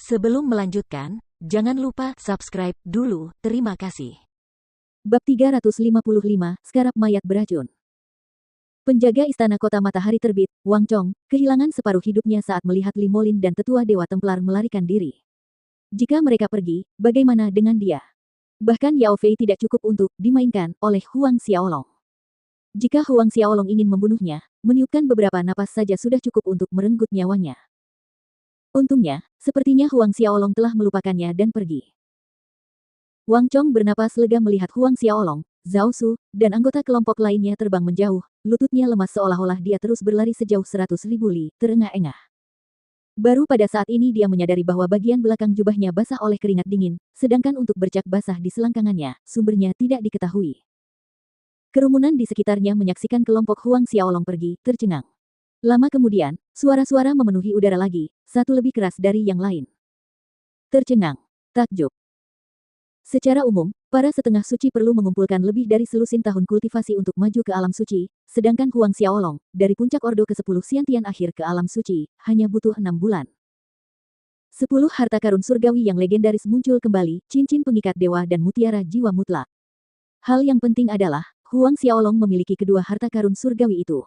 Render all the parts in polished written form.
Sebelum melanjutkan, jangan lupa subscribe dulu, terima kasih. Bab 355, Skarab Mayat Beracun. Penjaga Istana Kota Matahari Terbit, Wang Chong, kehilangan separuh hidupnya saat melihat Li Molin dan tetua Dewa Templar melarikan diri. Jika mereka pergi, bagaimana dengan dia? Bahkan Yao Fei tidak cukup untuk dimainkan oleh Huang Xiaolong. Jika Huang Xiaolong ingin membunuhnya, meniupkan beberapa napas saja sudah cukup untuk merenggut nyawanya. Untungnya, sepertinya Huang Xiaolong telah melupakannya dan pergi. Wang Chong bernapas lega melihat Huang Xiaolong, Zhao Su, dan anggota kelompok lainnya terbang menjauh, lututnya lemas seolah-olah dia terus berlari sejauh 100.000 li, terengah-engah. Baru pada saat ini dia menyadari bahwa bagian belakang jubahnya basah oleh keringat dingin, sedangkan untuk bercak basah di selangkangannya, sumbernya tidak diketahui. Kerumunan di sekitarnya menyaksikan kelompok Huang Xiaolong pergi, tercengang. Lama kemudian, suara-suara memenuhi udara lagi, satu lebih keras dari yang lain. Tercengang. Takjub. Secara umum, para setengah suci perlu mengumpulkan lebih dari selusin tahun kultivasi untuk maju ke alam suci, sedangkan Huang Xiaolong, dari puncak Ordo ke-10 Xiantian akhir ke alam suci, hanya butuh 6 bulan. 10 harta karun surgawi yang legendaris muncul kembali, cincin pengikat dewa dan mutiara jiwa mutlak. Hal yang penting adalah, Huang Xiaolong memiliki kedua harta karun surgawi itu.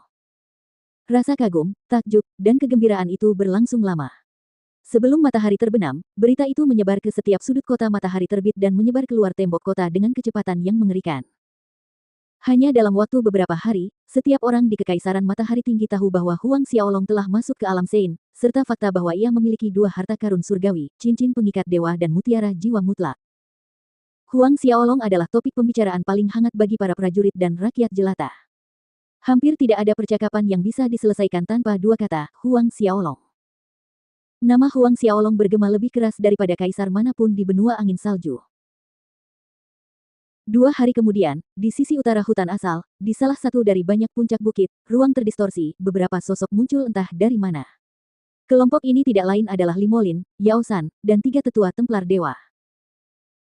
Rasa kagum, takjub, dan kegembiraan itu berlangsung lama. Sebelum matahari terbenam, berita itu menyebar ke setiap sudut kota matahari terbit dan menyebar keluar tembok kota dengan kecepatan yang mengerikan. Hanya dalam waktu beberapa hari, setiap orang di Kekaisaran Matahari Tinggi tahu bahwa Huang Xiaolong telah masuk ke alam Sein, serta fakta bahwa ia memiliki dua harta karun surgawi, cincin pengikat dewa dan mutiara jiwa mutlak. Huang Xiaolong adalah topik pembicaraan paling hangat bagi para prajurit dan rakyat jelata. Hampir tidak ada percakapan yang bisa diselesaikan tanpa dua kata, Huang Xiaolong. Nama Huang Xiaolong bergema lebih keras daripada kaisar manapun di benua angin salju. 2 hari kemudian, di sisi utara hutan asal, di salah satu dari banyak puncak bukit, ruang terdistorsi, beberapa sosok muncul entah dari mana. Kelompok ini tidak lain adalah Li Molin, Yao San, dan 3 tetua Templar Dewa.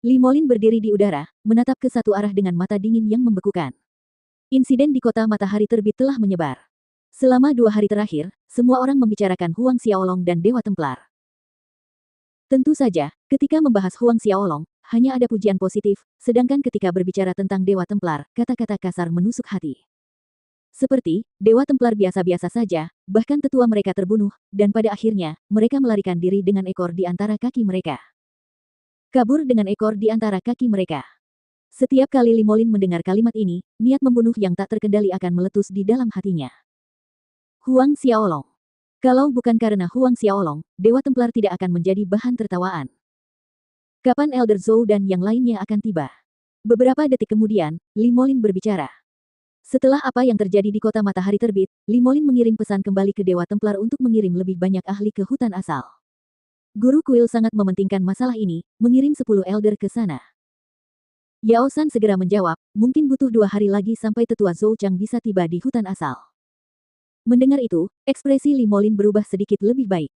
Li Molin berdiri di udara, menatap ke satu arah dengan mata dingin yang membekukan. Insiden di kota matahari terbit telah menyebar. Selama 2 hari terakhir, semua orang membicarakan Huang Xiaolong dan Dewa Templar. Tentu saja, ketika membahas Huang Xiaolong, hanya ada pujian positif, sedangkan ketika berbicara tentang Dewa Templar, kata-kata kasar menusuk hati. Seperti, Dewa Templar biasa-biasa saja, bahkan tetua mereka terbunuh, dan pada akhirnya, mereka melarikan diri dengan ekor di antara kaki mereka. Kabur dengan ekor di antara kaki mereka. Setiap kali Li Molin mendengar kalimat ini, niat membunuh yang tak terkendali akan meletus di dalam hatinya. Huang Xiaolong. Kalau bukan karena Huang Xiaolong, Dewa Templar tidak akan menjadi bahan tertawaan. Kapan Elder Zhou dan yang lainnya akan tiba? Beberapa detik kemudian, Li Molin berbicara. Setelah apa yang terjadi di kota matahari terbit, Li Molin mengirim pesan kembali ke Dewa Templar untuk mengirim lebih banyak ahli ke hutan asal. Guru kuil sangat mementingkan masalah ini, mengirim 10 elder ke sana. Yao San segera menjawab, mungkin butuh 2 hari lagi sampai tetua Zhou Chang bisa tiba di hutan asal. Mendengar itu, ekspresi Li Molin berubah sedikit lebih baik.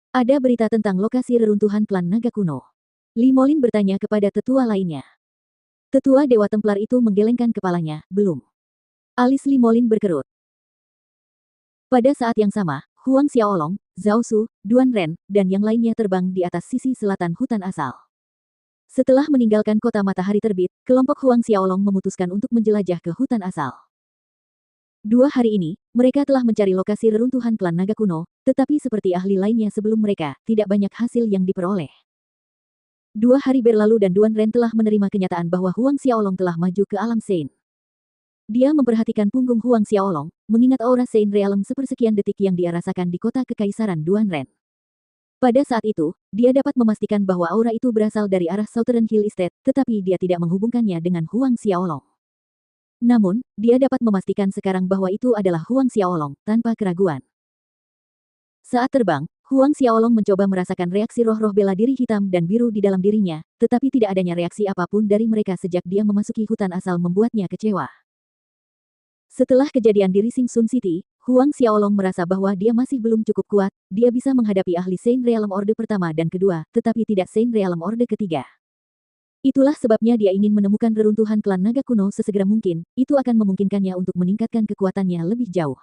Ada berita tentang lokasi reruntuhan klan naga kuno. Li Molin bertanya kepada tetua lainnya. Tetua Dewa Templar itu menggelengkan kepalanya, belum. Alis Li Molin berkerut. Pada saat yang sama, Huang Xiaolong, Zhao Su, Duan Ren, dan yang lainnya terbang di atas sisi selatan hutan asal. Setelah meninggalkan kota matahari terbit, kelompok Huang Xiaolong memutuskan untuk menjelajah ke hutan asal. 2 hari ini, mereka telah mencari lokasi reruntuhan klan naga kuno, tetapi seperti ahli lainnya sebelum mereka, tidak banyak hasil yang diperoleh. 2 hari berlalu dan Duan Ren telah menerima kenyataan bahwa Huang Xiaolong telah maju ke alam Sein. Dia memperhatikan punggung Huang Xiaolong, mengingat aura Sein Realm sepersekian detik yang dia rasakan di kota kekaisaran Duan Ren. Pada saat itu, dia dapat memastikan bahwa aura itu berasal dari arah Southern Hill Estate, tetapi dia tidak menghubungkannya dengan Huang Xiaolong. Namun, dia dapat memastikan sekarang bahwa itu adalah Huang Xiaolong, tanpa keraguan. Saat terbang, Huang Xiaolong mencoba merasakan reaksi roh-roh bela diri hitam dan biru di dalam dirinya, tetapi tidak adanya reaksi apapun dari mereka sejak dia memasuki hutan asal membuatnya kecewa. Setelah kejadian di Rising Sun City, Huang Xiaolong merasa bahwa dia masih belum cukup kuat, dia bisa menghadapi ahli Sein Realm Orde pertama dan kedua, tetapi tidak Sein Realm Orde ketiga. Itulah sebabnya dia ingin menemukan reruntuhan klan naga kuno sesegera mungkin, itu akan memungkinkannya untuk meningkatkan kekuatannya lebih jauh.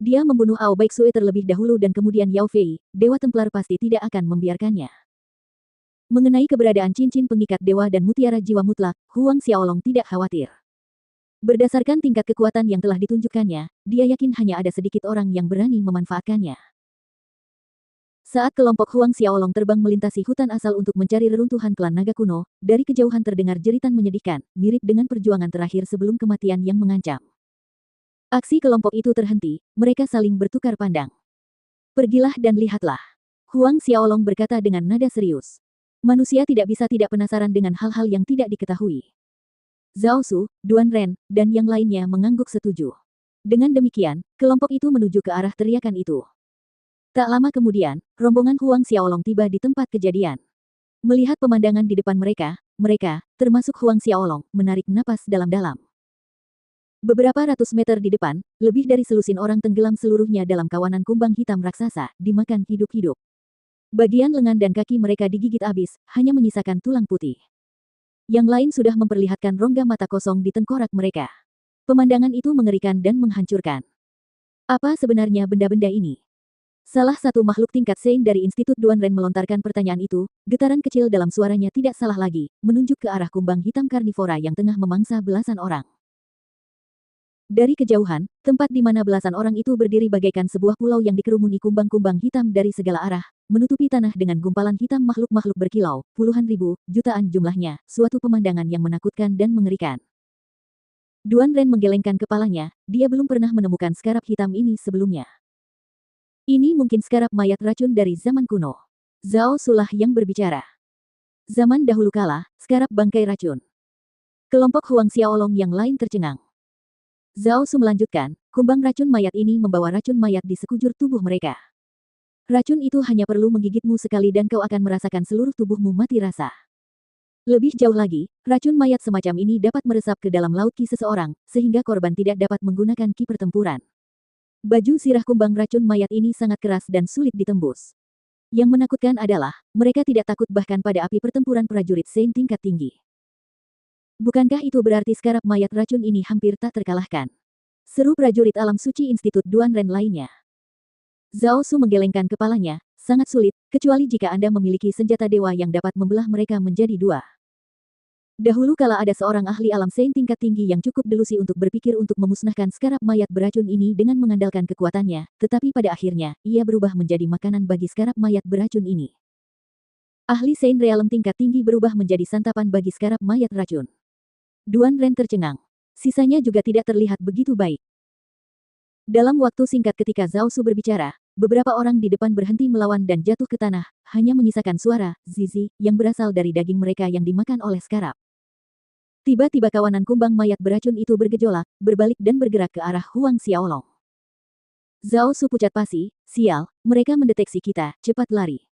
Dia membunuh Ao Baixue terlebih dahulu dan kemudian Yao Fei, Dewa Templar pasti tidak akan membiarkannya. Mengenai keberadaan cincin pengikat dewa dan mutiara jiwa mutlak, Huang Xiaolong tidak khawatir. Berdasarkan tingkat kekuatan yang telah ditunjukkannya, dia yakin hanya ada sedikit orang yang berani memanfaatkannya. Saat kelompok Huang Xiaolong terbang melintasi hutan asal untuk mencari reruntuhan klan naga kuno, dari kejauhan terdengar jeritan menyedihkan, mirip dengan perjuangan terakhir sebelum kematian yang mengancam. Aksi kelompok itu terhenti, mereka saling bertukar pandang. Pergilah dan lihatlah. Huang Xiaolong berkata dengan nada serius. Manusia tidak bisa tidak penasaran dengan hal-hal yang tidak diketahui. Zhao Su, Duan Ren, dan yang lainnya mengangguk setuju. Dengan demikian, kelompok itu menuju ke arah teriakan itu. Tak lama kemudian, rombongan Huang Xiaolong tiba di tempat kejadian. Melihat pemandangan di depan mereka, termasuk Huang Xiaolong, menarik napas dalam-dalam. Beberapa ratus meter di depan, lebih dari selusin orang tenggelam seluruhnya dalam kawanan kumbang hitam raksasa, dimakan hidup-hidup. Bagian lengan dan kaki mereka digigit habis, hanya menyisakan tulang putih. Yang lain sudah memperlihatkan rongga mata kosong di tengkorak mereka. Pemandangan itu mengerikan dan menghancurkan. Apa sebenarnya benda-benda ini? Salah satu makhluk tingkat Sein dari Institut Duan Ren melontarkan pertanyaan itu, getaran kecil dalam suaranya tidak salah lagi, menunjuk ke arah kumbang hitam karnivora yang tengah memangsa belasan orang. Dari kejauhan, tempat di mana belasan orang itu berdiri bagaikan sebuah pulau yang dikerumuni kumbang-kumbang hitam dari segala arah, menutupi tanah dengan gumpalan hitam makhluk-makhluk berkilau, puluhan ribu, jutaan jumlahnya, suatu pemandangan yang menakutkan dan mengerikan. Duan Ren menggelengkan kepalanya, dia belum pernah menemukan skarab hitam ini sebelumnya. Ini mungkin skarab mayat racun dari zaman kuno. Zhao Sulah yang berbicara. Zaman dahulu kala, skarab bangkai racun. Kelompok Huang Xiaolong yang lain tercengang. Zhao Su melanjutkan, kumbang racun mayat ini membawa racun mayat di sekujur tubuh mereka. Racun itu hanya perlu menggigitmu sekali dan kau akan merasakan seluruh tubuhmu mati rasa. Lebih jauh lagi, racun mayat semacam ini dapat meresap ke dalam laut ki seseorang, sehingga korban tidak dapat menggunakan ki pertempuran. Baju sirah kumbang racun mayat ini sangat keras dan sulit ditembus. Yang menakutkan adalah, mereka tidak takut bahkan pada api pertempuran prajurit Sein tingkat tinggi. Bukankah itu berarti skarab mayat racun ini hampir tak terkalahkan? Seru prajurit alam suci Institut Duan Ren lainnya. Zhao Su menggelengkan kepalanya, sangat sulit, kecuali jika Anda memiliki senjata dewa yang dapat membelah mereka menjadi dua. Dahulu kala ada seorang ahli alam Sein tingkat tinggi yang cukup delusi untuk berpikir untuk memusnahkan skarab mayat beracun ini dengan mengandalkan kekuatannya, tetapi pada akhirnya, ia berubah menjadi makanan bagi skarab mayat beracun ini. Ahli Sein Realm tingkat tinggi berubah menjadi santapan bagi skarab mayat racun. Duan Ren tercengang. Sisanya juga tidak terlihat begitu baik. Dalam waktu singkat ketika Zhao Su berbicara, beberapa orang di depan berhenti melawan dan jatuh ke tanah, hanya menyisakan suara, zizi, yang berasal dari daging mereka yang dimakan oleh skarab. Tiba-tiba kawanan kumbang mayat beracun itu bergejolak, berbalik dan bergerak ke arah Huang Xiaolong. Zhao Su pucat pasi, sial, mereka mendeteksi kita, cepat lari.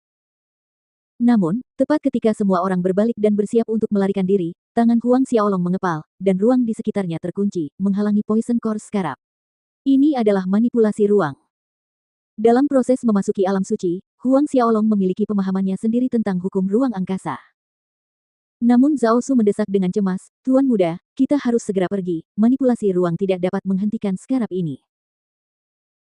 Namun, tepat ketika semua orang berbalik dan bersiap untuk melarikan diri, tangan Huang Xiaolong mengepal, dan ruang di sekitarnya terkunci, menghalangi Poison Core Scarab. Ini adalah manipulasi ruang. Dalam proses memasuki alam suci, Huang Xiaolong memiliki pemahamannya sendiri tentang hukum ruang angkasa. Namun Zhao Su mendesak dengan cemas, Tuan Muda, kita harus segera pergi, manipulasi ruang tidak dapat menghentikan skarab ini.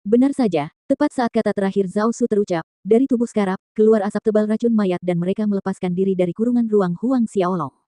Benar saja, tepat saat kata terakhir Zhao Su terucap, dari tubuh skarab, keluar asap tebal racun mayat dan mereka melepaskan diri dari kurungan ruang Huang Xiaolong.